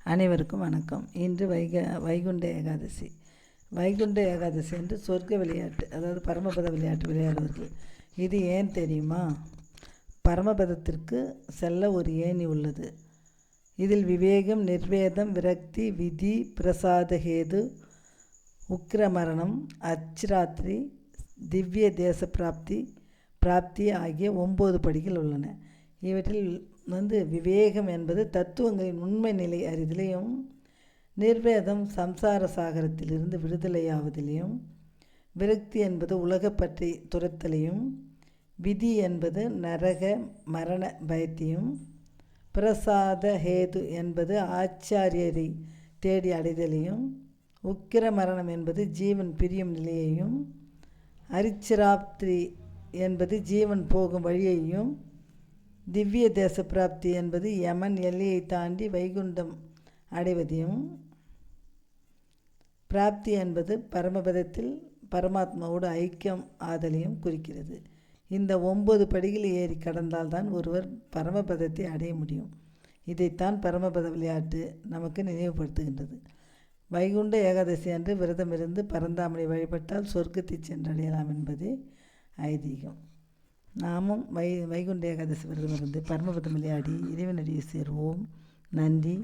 அனைவருக்கும் வணக்கம். இன்று வைகுண்ட ஏகாதசி. வைகுண்ட ஏகாதசி என்று சொர்க்க விளையாட்டு, அதாவது பரமபத விளையாட்டு விளையாடுவார்கள். இது ஏன் தெரியுமா? பரமபதத்திற்கு செல்ல ஒரு ஏணி உள்ளது. இதில் விவேகம், நிர்வேதம், விரக்தி, விதி, பிரசாதஹேது, உக்கிரமரணம், அர்ச்சிராத்திரி, திவ்ய தேச பிராப்தி ஆகிய 9 படிகள் உள்ளன. இவற்றில் விவேகம் என்பது தத்துவங்களின் உண்மை நிலை அறிதலையும், நிர்வேதம் சம்சார சாகரத்திலிருந்து விடுதலையாவதிலையும், விரக்தி என்பது உலகப்பற்றை துரத்தலையும், விதி என்பது நரக மரண பயத்தையும், பிரசாத ஹேது என்பது ஆச்சாரியரை தேடி அடைதலையும், உக்கிர மரணம் என்பது ஜீவன் பிரியும் நிலையையும், அரிச்சிராப்திரி என்பது ஜீவன் போகும் வழியையும், திவ்ய தேச பிராப்தி என்பது யமன் எல்லையை தாண்டி வைகுண்டம் அடைவதையும், பிராப்தி என்பது பரமபதத்தில் பரமாத்மாவோடு ஐக்கியம் ஆதலையும் குறிக்கிறது. இந்த 9 படிகளை ஏறி கடந்தால்தான் ஒருவர் பரமபதத்தை அடைய முடியும். இதைத்தான் பரமபத விளையாட்டு நமக்கு நினைவுபடுத்துகின்றது. வைகுண்ட ஏகாதசி அன்று விரதமிருந்து பரந்தாமனை வழிபட்டால் சொர்க்கத்தை சென்றடையலாம் என்பதே ஐதீகம். நாமும் வைகுண்ட ஏகாதசி விரதமிருந்து பரமபதம் விளையாடி இறைவனடியை சேருவோம். நன்றி.